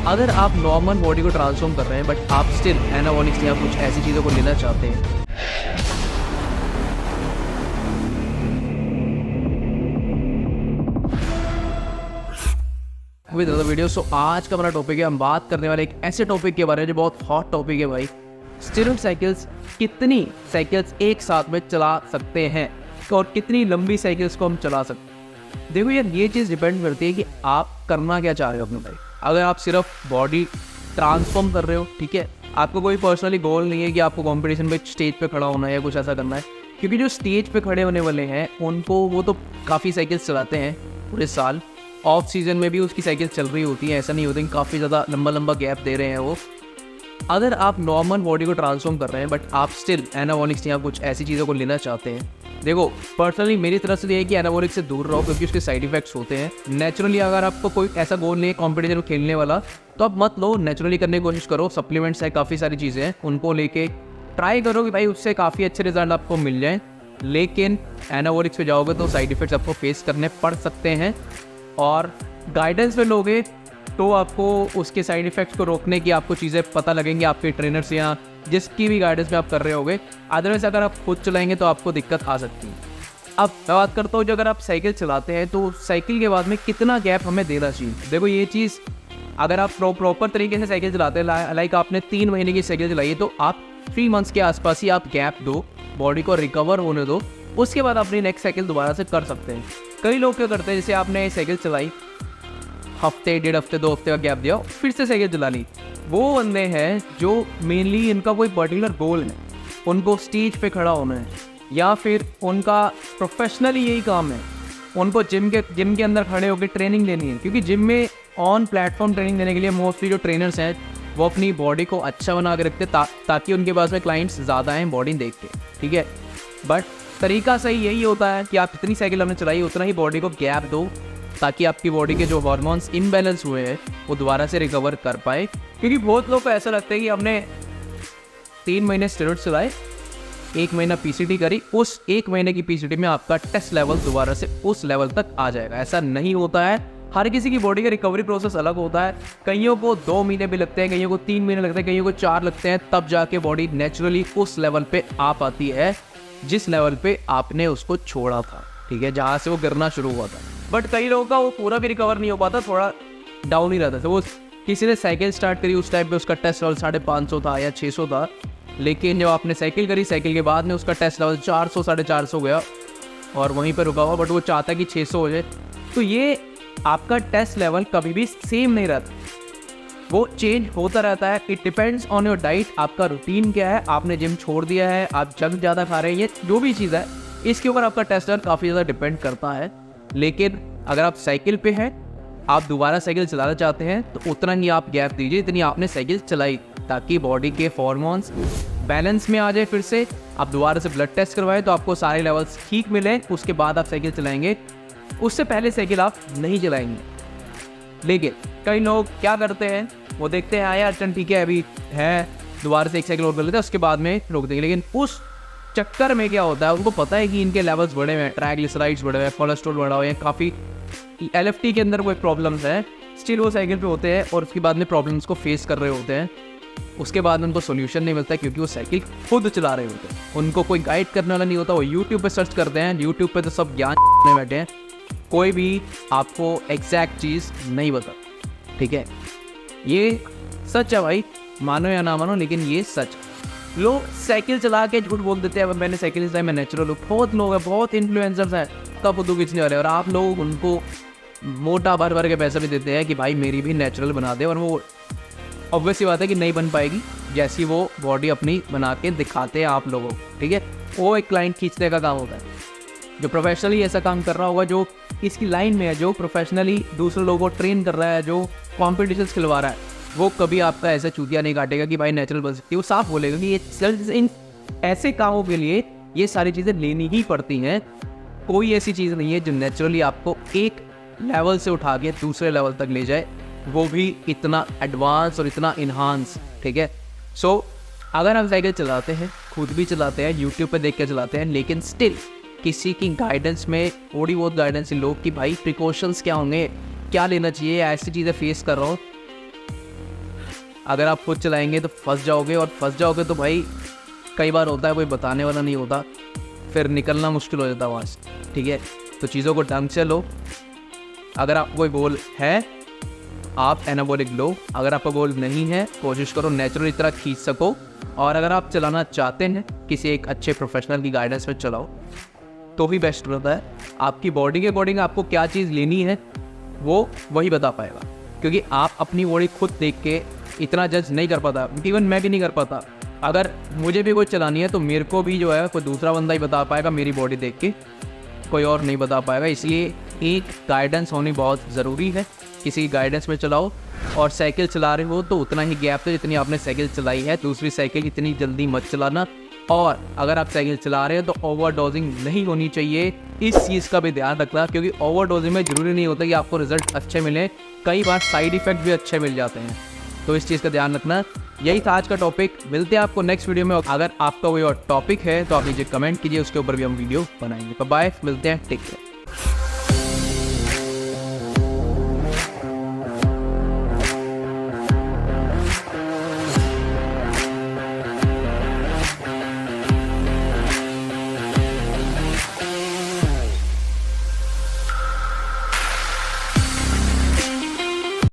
अगर आप normal body को ट्रांसफॉर्म कर रहे हैं बट आप स्टिल एनाबॉलिक्स या कुछ ऐसी चीज़ों को लेना चाहते हैं, विद अदर वीडियो। सो आज का हमारा टॉपिक है, हम बात करने वाले एक ऐसे टॉपिक के बारे में जो बहुत हॉट टॉपिक है भाई। स्टीरॉयड साइकिल्स, कितनी साइकिल्स एक साथ में चला सकते हैं और कितनी लंबी साइकिल्स को हम चला सकते हैं। देखो यार, ये चीज़ डिपेंड करती है कि आप करना क्या चाह रहे हो अपने भाई। अगर आप सिर्फ बॉडी ट्रांसफॉर्म कर रहे हो, ठीक है, आपको कोई पर्सनली गोल नहीं है कि आपको कंपटीशन में स्टेज पे खड़ा होना है या कुछ ऐसा करना है, क्योंकि जो स्टेज पे खड़े होने वाले हैं उनको वो तो काफ़ी साइकिल्स चलाते हैं पूरे साल। ऑफ सीजन में भी उसकी साइकिल चल रही होती है, ऐसा नहीं होता कि काफ़ी ज़्यादा लंबा लंबा गैप दे रहे हैं वो। अगर आप नॉर्मल बॉडी को ट्रांसफॉर्म कर रहे हैं बट आप स्टिल एनाबॉलिक्स या कुछ ऐसी चीज़ों को लेना चाहते हैं, देखो पर्सनली मेरी तरफ से ये है कि एनाबॉलिक्स से दूर रहो, क्योंकि उसके साइड इफेक्ट्स होते हैं। नेचुरली अगर आपको कोई ऐसा गोल नहीं है कॉम्पिटिशन में खेलने वाला, तो आप मत लो, नेचुरली करने की कोशिश करो। सप्लीमेंट्स है, काफ़ी सारी चीज़ें हैं, उनको लेके ट्राई करो कि भाई उससे काफ़ी अच्छे रिजल्ट आपको मिल जाएँ। लेकिन एनाबॉलिक्स पे जाओगे तो साइड इफेक्ट्स आपको फेस करने पड़ सकते हैं, और गाइडेंस में लोगे तो आपको उसके साइड इफ़ेक्ट्स को रोकने की आपको चीज़ें पता लगेंगी आपके ट्रेनर से या जिसकी भी गाइडेंस में आप कर रहे होगे। अदरवाइज अगर आप खुद चलाएंगे तो आपको दिक्कत आ सकती है। अब मैं बात करता हूँ, जो अगर आप साइकिल चलाते हैं तो साइकिल के बाद में कितना गैप हमें देना चाहिए। देखो ये चीज़, अगर आप प्रॉपर तरीके से साइकिल चलाते हैं, लाइक आपने 3 महीने की साइकिल चलाई है, तो आप 3 मंथ्स के आसपास ही आप गैप दो, बॉडी को रिकवर होने दो, उसके बाद अपनी नेक्स्ट साइकिल दोबारा से कर सकते हैं। कई लोग क्या करते हैं, जैसे आपने साइकिल चलाई, हफ्ते, 1.5 हफ्ते, 2 हफ्ते का गैप दिया, फिर से साइकिल चला ली। वो बंदे हैं जो मेनली इनका कोई पर्टिकुलर गोल है, उनको स्टेज पे खड़ा होना है या फिर उनका प्रोफेशनली यही काम है, उनको जिम के अंदर खड़े होकर ट्रेनिंग लेनी है। क्योंकि जिम में ऑन प्लेटफॉर्म ट्रेनिंग देने के लिए मोस्टली जो ट्रेनर्स हैं वो अपनी बॉडी को अच्छा बना के रखते ताकि उनके पास में क्लाइंट्स ज़्यादा हैं बॉडी देख के, ठीक है। बट तरीका सही यही होता है कि आप जितनी साइकिल हमने चलाई उतना ही बॉडी को गैप दो, ताकि आपकी बॉडी के जो हार्मोन्स इम्बैलेंस हुए हैं वो दोबारा से रिकवर कर पाए। क्योंकि बहुत लोग को ऐसा लगता है कि हमने 3 महीने स्टेरॉइड चलाए, 1 महीना पीसीटी करी, उस 1 महीने की पीसीटी में आपका टेस्ट लेवल दोबारा से उस लेवल तक आ जाएगा। ऐसा नहीं होता है। हर किसी की बॉडी का रिकवरी प्रोसेस अलग होता है। कईयों को 2 महीने भी लगते हैं, कईयों को 3 महीने लगते हैं, कईयों को 4 लगते हैं, तब जाके बॉडी नेचुरली उस लेवल पे आ पाती है जिस लेवल पे आपने उसको छोड़ा था, ठीक है, जहाँ से वो गिरना शुरू हुआ था। बट कई लोगों का वो पूरा भी रिकवर नहीं हो पाता, थोड़ा डाउन ही रहता था। वो किसी ने साइकिल स्टार्ट करी, उस टाइम पे उसका टेस्ट लेवल 550 था या 600 था, लेकिन जब आपने साइकिल करी, साइकिल के बाद में उसका टेस्ट लेवल 400 450 गया और वहीं पर रुका हुआ। बट वो चाहता कि 600 हो जाए। तो ये आपका टेस्ट लेवल कभी भी सेम नहीं रहता, वो चेंज होता रहता है। It depends on your diet, आपका रूटीन क्या है, आपने जिम छोड़ दिया है, आप जंक ज़्यादा खा रहे हैं, ये जो भी चीज़ है इसके ऊपर आपका टेस्ट लेवल काफ़ी ज़्यादा डिपेंड करता है। लेकिन अगर आप साइकिल पे हैं, आप दोबारा साइकिल चलाना चाहते हैं, तो उतना ही आप गैप दीजिए जितनी आपने साइकिल चलाई, ताकि बॉडी के हार्मोन्स बैलेंस में आ जाए। फिर से आप दोबारा से ब्लड टेस्ट करवाएं तो आपको सारे लेवल्स ठीक मिले, उसके बाद आप साइकिल चलाएंगे। उससे पहले साइकिल आप नहीं चलाएंगे। लेकिन कई लोग क्या करते हैं, वो देखते हैं यार चल ठीक है अभी है, दोबारा से एक साइकिल और कर लेते हैं, उसके बाद में रोक देंगे। लेकिन उस चक्कर में क्या होता है, उनको पता है कि इनके लेवल्स बढ़े हुए हैं, ट्राइग्लिसराइड्स बढ़े हुए हैं, कोलेस्ट्रॉल बढ़ा हुआ है, काफ़ी एलएफटी के अंदर कोई प्रॉब्लम्स है, स्टिल वो साइकिल पे होते हैं और उसके बाद में प्रॉब्लम्स को फेस कर रहे होते हैं। उसके बाद में उनको सोल्यूशन नहीं मिलता, क्योंकि वो साइकिल खुद चला रहे होते हैं, उनको कोई गाइड करने वाला नहीं होता। वो यूट्यूब पे सर्च करते हैं, यूट्यूब पे तो सब ज्ञान में बैठे हैं, कोई भी आपको एग्जैक्ट चीज़ नहीं बता, ठीक है। ये सच है भाई, मानो या ना मानो, लेकिन ये सच। लोग साइकिल चला के झूठ बोल देते हैं, मैंने साइकिल चलाई, मैं नेचुरल हूँ। बहुत लोग हैं, बहुत इन्फ्लुएंसर्स हैं, तब फुदू खींचने वाले, और आप लोग उनको मोटा भर भर के पैसे भी देते हैं कि भाई मेरी भी नेचुरल बना दे, और वो ऑब्वियस ही बात है कि नहीं बन पाएगी जैसी वो बॉडी अपनी बना के दिखाते हैं आप लोगों को, ठीक है। वो एक क्लाइंट खींचने का काम होता है, जो प्रोफेशनली ऐसा काम कर रहा होगा, जो इसकी लाइन में है, जो प्रोफेशनली दूसरे लोगों को ट्रेन कर रहा है, जो कॉम्पिटिशन्स खिलवा रहा है, वो कभी आपका ऐसा चूतिया नहीं काटेगा कि भाई नेचुरल बन सकती है। वो साफ बोलेगा कि ये इन ऐसे कामों के लिए ये सारी चीज़ें लेनी ही पड़ती हैं। कोई ऐसी चीज़ नहीं है जो नेचुरली आपको एक लेवल से उठा के दूसरे लेवल तक ले जाए, वो भी इतना एडवांस और इतना इन्हांस, ठीक है। सो अगर आप साइकिल चलाते हैं, खुद भी चलाते हैं, यूट्यूब पे देख के चलाते हैं, लेकिन स्टिल किसी की गाइडेंस में थोड़ी बहुत गाइडेंस इन लोग कि भाई प्रिकॉशंस क्या होंगे, क्या लेना चाहिए, ऐसी चीज़ें फेस कर रहा हूँ, अगर आप खुद चलाएंगे तो फंस जाओगे, और फंस जाओगे तो भाई कई बार होता है कोई बताने वाला नहीं होता, फिर निकलना मुश्किल हो जाता है वहाँ से, ठीक है। तो चीज़ों को ढंग से लो। अगर आपको कोई गोल है आप एनाबॉलिक लो, अगर आपका गोल नहीं है कोशिश करो नेचुरल तरह खींच सको। और अगर आप चलाना चाहते हैं किसी एक अच्छे प्रोफेशनल की गाइडेंस में चलाओ तो भी बेस्ट रहता है। आपकी बॉडी के अकॉर्डिंग आपको क्या चीज़ लेनी है वो वही बता पाएगा, क्योंकि आप अपनी बॉडी खुद देख के इतना जज नहीं कर पाता, इवन मैं भी नहीं कर पाता। अगर मुझे भी कोई चलानी है तो मेरे को भी जो है कोई दूसरा बंदा ही बता पाएगा मेरी बॉडी देख के, कोई और नहीं बता पाएगा। इसलिए एक गाइडेंस होनी बहुत ज़रूरी है, किसी गाइडेंस में चलाओ। और साइकिल चला रहे हो तो उतना ही गैप से जितनी आपने साइकिल चलाई है, दूसरी साइकिल इतनी जल्दी मत चलाना। और अगर आप साइकिल चला रहे हो तो ओवरडोजिंग नहीं होनी चाहिए, इस चीज़ का भी ध्यान रखना, क्योंकि ओवरडोजिंग में ज़रूरी नहीं होता कि आपको रिजल्ट अच्छे मिले, कई बार साइड इफ़ेक्ट भी अच्छे मिल जाते हैं। तो इस चीज़ का ध्यान रखना। यही था आज का टॉपिक, मिलते हैं आपको नेक्स्ट वीडियो में। अगर आपका कोई और टॉपिक है तो आप नीचे कमेंट कीजिए, उसके ऊपर भी हम वीडियो बनाएंगे। बाय, मिलते हैं, टेक केयर।